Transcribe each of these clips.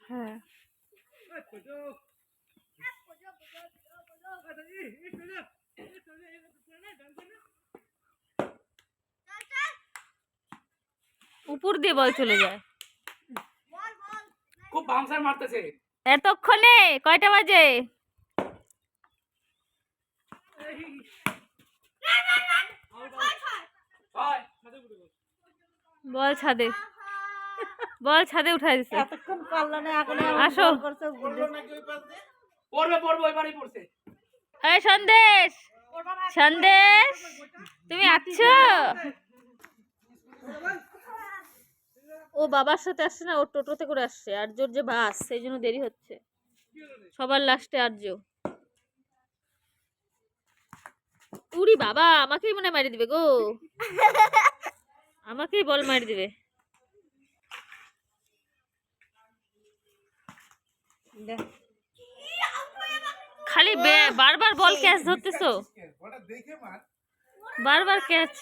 হ্যাঁ উপর দিয়ে বল চলে যায়। খুব বাউন্সার মারতেছে এতক্ষণে কয়টা বাজে? বল ছাদে, বল ছাদে উঠাই দিছে। এতক্ষণ পারলো না, এখন আসো। পড়বে পড়বে এবারই পড়ছে। এই সন্দেশ, সন্দেশ তুমি আছো? ও বাবার সাথে আসছে না, ও টোটোতে করে আসছে। আর্যর যে বাস, সেই জন্য দেরি হচ্ছে। সবার লাস্টে আর্য। উড়ি বাবা, আমাকেই মনে মারি দিবে গো, আমাকেই বল মারি দিবে। খালি বারবার বল ক্যাচ ধরতেছো, বারবার ক্যাচ।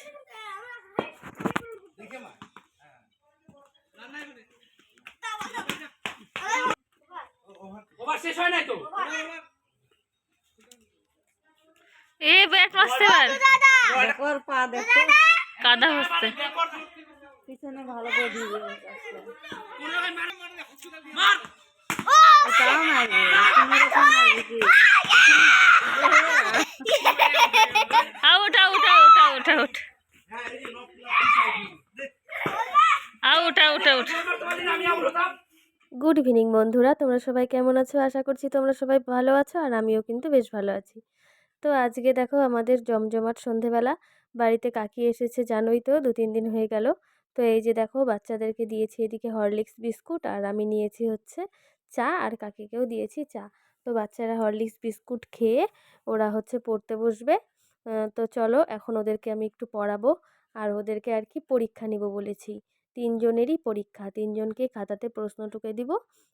ওভার শেষ হয় নাই তো। এ ব্যাট মারতে পার, দেখো পা দেখো কাদা হচ্ছে। পিছনে ভালো করে দিয়ে মার তাও মারবে, তুমি এরকম মারবে কি? Out out out out out out out out. Good evening বন্ধুরা, তোমরা সবাই কেমন আছো? আশা করছি তোমরা সবাই ভালো আছো, আর আমিও কিন্তু বেশ ভালো আছি। তো আজকে দেখো আমাদের জমজমাট সন্ধেবেলা। বাড়িতে কাকি এসেছে, জানোই তো, 2-3 দিন হয়ে গেল। তো এই যে দেখো বাচ্চাদেরকে দিয়েছি এদিকে হরলিক্স বিস্কুট, আর আমি নিয়েছি হচ্ছে চা, আর কাকিকেও দিয়েছি চা। তো বাচ্চারা হরলিক্স বিস্কুট খেয়ে ওরা হচ্ছে পড়তে বসবে। তো চলো এখন ওদেরকে আমি একটু পড়াবো, আর ওদেরকে আর কি পরীক্ষা নিব বলেছি। 3 জনেরই পরীক্ষা, 3 জনকে খাতাতে প্রশ্ন টুকে দিব,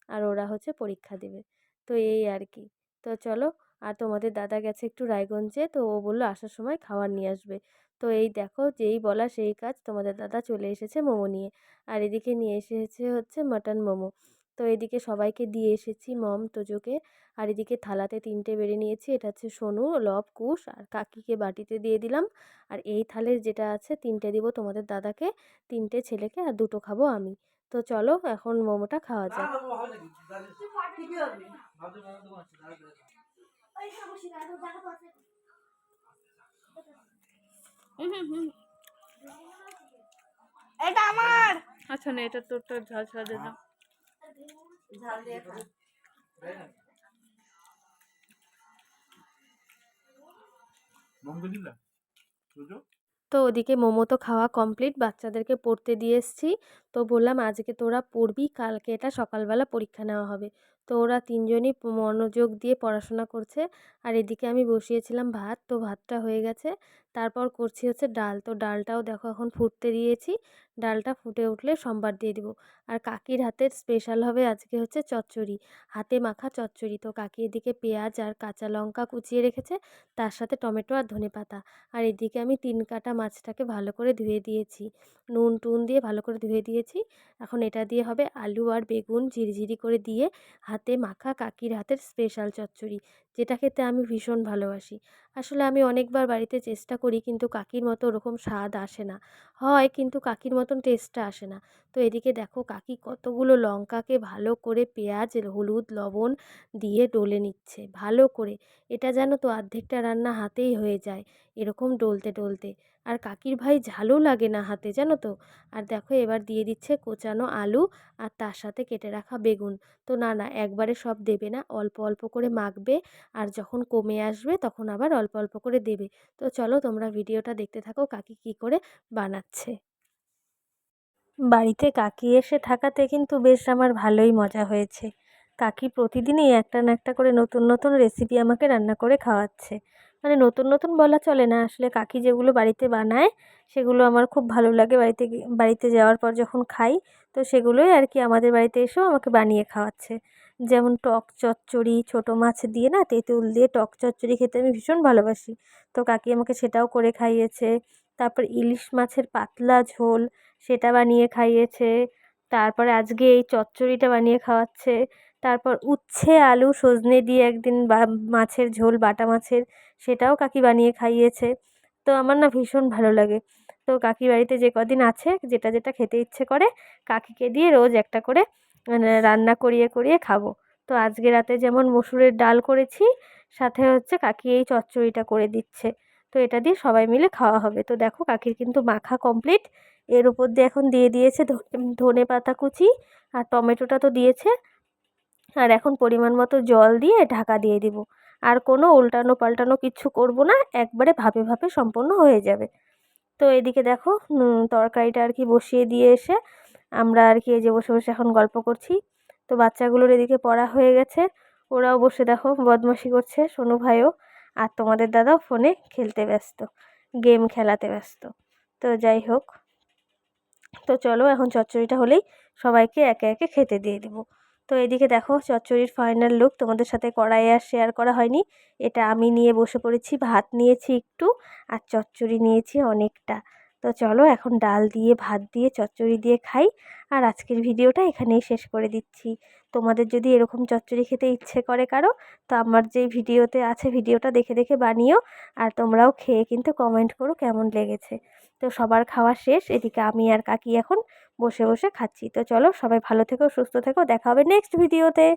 আর ওরা হচ্ছে পরীক্ষা দেবে। তো এই আর কি। তো চলো। আর তোমাদের দাদা গেছে একটু রায়গঞ্জে, তো ও বললো আসার সময় খাবার নিয়ে আসবে। তো এই দেখো যেই বলা সেই কাজ, তোমাদের দাদা চলে এসেছে মোমো নিয়ে। আর এদিকে নিয়ে এসেছে হচ্ছে মাটন মোমো। তো এদিকে সবাইকে দিয়ে এসেছি, মম তোজোকে। আর এদিকে থালাতে 3টে বেড়ে নিয়েছি, এটা হচ্ছে সোনু, লব, কুশ, আর কাকিকে বাটিতে দিয়ে দিলাম। আর এই থালের যেটা আছে 3টে দিব তোমাদের দাদাকে, 3টে ছেলেকে, আর 2টো খাবো আমি। তো চলো এখন মোমোটা খাওয়া যাক। এটা আমার। আচ্ছা না, এটা তোরটা ঝাল ছাড়া দে না। ঝাল দিয়ে খা। তো ওদিকে মোমো তো খাওয়া কমপ্লিট, বাচ্চাদেরকে পড়তে দিয়ে এসেছি। তো বললাম আজকে তোরা পড়বি, কালকে এটা সকালবেলা পরীক্ষা নেওয়া হবে। তো ওরা 3 জনই মনোযোগ দিয়ে পড়াশোনা করছে। আর এদিকে আমি বসিয়েছিলাম ভাত, তো ভাতটা হয়ে গেছে। তারপর করছি হচ্ছে ডাল, তো ডালটাও দেখো এখন ফুটতে দিয়েছি। ডালটা ফুটে উঠলে সম্বার দিয়ে দিব। আর কাকির হাতের স্পেশাল হবে আজকে হচ্ছে চচ্চড়ি, হাতে মাখা চচ্চড়ি। তো কাকি এদিকে পেঁয়াজ আর কাঁচা লঙ্কা কুচিয়ে রেখেছে, তার সাথে টমেটো আর ধনেপাতা। আর এদিকে আমি 3 কাটা মাছটাকে ভালো করে ধুয়ে দিয়েছি, নুন টুন দিয়ে ভালো করে ধুয়ে দিয়েছি। এখন এটা দিয়ে হবে আলু আর বেগুন ঝিরিঝিরি করে দিয়ে হাতে মাখা কাকির হাতের স্পেশাল চচ্চড়ি, যেটা খেতে আমি ভীষণ ভালোবাসি। আসলে আমি অনেকবার বাড়িতে চেষ্টা করি, কিন্তু কাকির মতো ওরকম স্বাদ আসে না, হয় কিন্তু কাকির মতন টেস্টটা আসে না। তো এদিকে দেখো কাকি কতগুলো লঙ্কাকে ভালো করে পেঁয়াজ হলুদ লবণ দিয়ে ডলে নিচ্ছে ভালো করে। এটা জানো তো অর্ধেকটা রান্না হাতেই হয়ে যায় এরকম ডলতে ডলতে। আর কাকির ভাই ঝালও লাগে না হাতে, জানো তো। আর দেখো এবার দিয়ে দিচ্ছে কোচানো আলু, আর তার সাথে কেটে রাখা বেগুন। তো না না, একবারে সব দেবে না, অল্প অল্প করে মাখবে, আর যখন কমে আসবে তখন আবার অল্প অল্প করে দেবে। তো চলো তোমরা ভিডিওটা দেখতে থাকো কাকি কি করে বানাচ্ছে। বাড়িতে কাকি এসে থাকাতে কিন্তু বেশ আমার ভালোই মজা হয়েছে। কাকি প্রতিদিনই একটা না একটা করে নতুন নতুন রেসিপি আমাকে রান্না করে খাওয়াচ্ছে। মানে নতুন নতুন বলা চলে না, আসলে কাকি যেগুলো বাড়িতে বানায় সেগুলো আমার খুব ভালো লাগে। বাড়িতে যাওয়ার পর যখন খাই, তো সেগুলোই আর কি আমাদের বাড়িতে এসেও আমাকে বানিয়ে খাওয়াচ্ছে। যেমন টক চচ্চড়ি, ছোটো মাছ দিয়ে না তেঁতুল দিয়ে টক চচ্চড়ি খেতে আমি ভীষণ ভালোবাসি। তো কাকি আমাকে সেটাও করে খাইয়েছে। তারপর ইলিশ মাছের পাতলা ঝোল, সেটা বানিয়ে খাইয়েছে। তারপরে আজকে এই চচ্চড়িটা বানিয়ে খাওয়াচ্ছে। তারপর উচ্ছে আলু সজনে দিয়ে একদিন মাছের ঝোল, বাটা মাছের, সেটাও কাকি বানিয়ে খাইয়েছে। তো আমার না ভীষণ ভালো লাগে। তো কাকি বাড়িতে যে কদিন আছে, যেটা যেটা খেতে ইচ্ছে করে কাকিকে দিয়ে রোজ একটা করে মানে রান্না করিয়ে করিয়ে খাবো। তো আজকে রাতে যেমন মসুরের ডাল করেছি, সাথে হচ্ছে কাকি এই চচ্চড়িটা করে দিচ্ছে। তো এটা দিয়ে সবাই মিলে খাওয়া হবে। তো দেখো কাকির কিন্তু মাখা কমপ্লিট। এর উপর দিয়ে এখন দিয়ে দিয়েছে ধনেপাতা কুচি, আর টমেটোটা তো দিয়েছে। আর এখন পরিমাণ মতো জল দিয়ে ঢাকা দিয়ে দিব। আর কোনো উল্টানো পাল্টানো কিচ্ছু করব না, একবারে ভাপে ভাপে সম্পন্ন হয়ে যাবে। তো এদিকে দেখো তরকারিটা আর কি বসিয়ে দিয়ে এসে আমরা আর কি এই যে বসে বসে এখন গল্প করছি। তো বাচ্চাগুলোর এদিকে পড়া হয়ে গেছে, ওরাও বসে দেখো বদমাশি করছে, সোনু ভাইও। আর তোমাদের দাদাও ফোনে খেলতে ব্যস্ত, গেম খেলাতে ব্যস্ত। তো যাই হোক, তো চলো এখন চচ্চড়িটা হলেই সবাইকে একে একে খেতে দিয়ে দেবো। তো এদিকে দেখো চচ্চড়ির ফাইনাল লুক তোমাদের সাথে কড়াইয়ে আর শেয়ার করা হয়নি। এটা আমি নিয়ে বসে পড়েছি, ভাত নিয়েছি একটু, আর চচ্চড়ি নিয়েছি অনেকটা। তো চলো এখন ডাল দিয়ে ভাত দিয়ে চচ্চড়ি দিয়ে খাই। আর আজকের ভিডিওটা এখানেই শেষ করে দিচ্ছি। তোমাদের যদি এরকম চচ্চড়ি খেতে ইচ্ছে করে কারো, তো আমার যেই ভিডিওতে আছে ভিডিওটা দেখে দেখে বানিও। আর তোমরাও খেয়ে কিন্তু কমেন্ট করো কেমন লেগেছে। তো সবার খাওয়া শেষ, এদিকে আমি আর কাকি এখন বসে বসে খাচ্ছি। তো চলো সবাই ভালো থেকো, সুস্থ থেকো, দেখা হবে নেক্সট ভিডিওতে।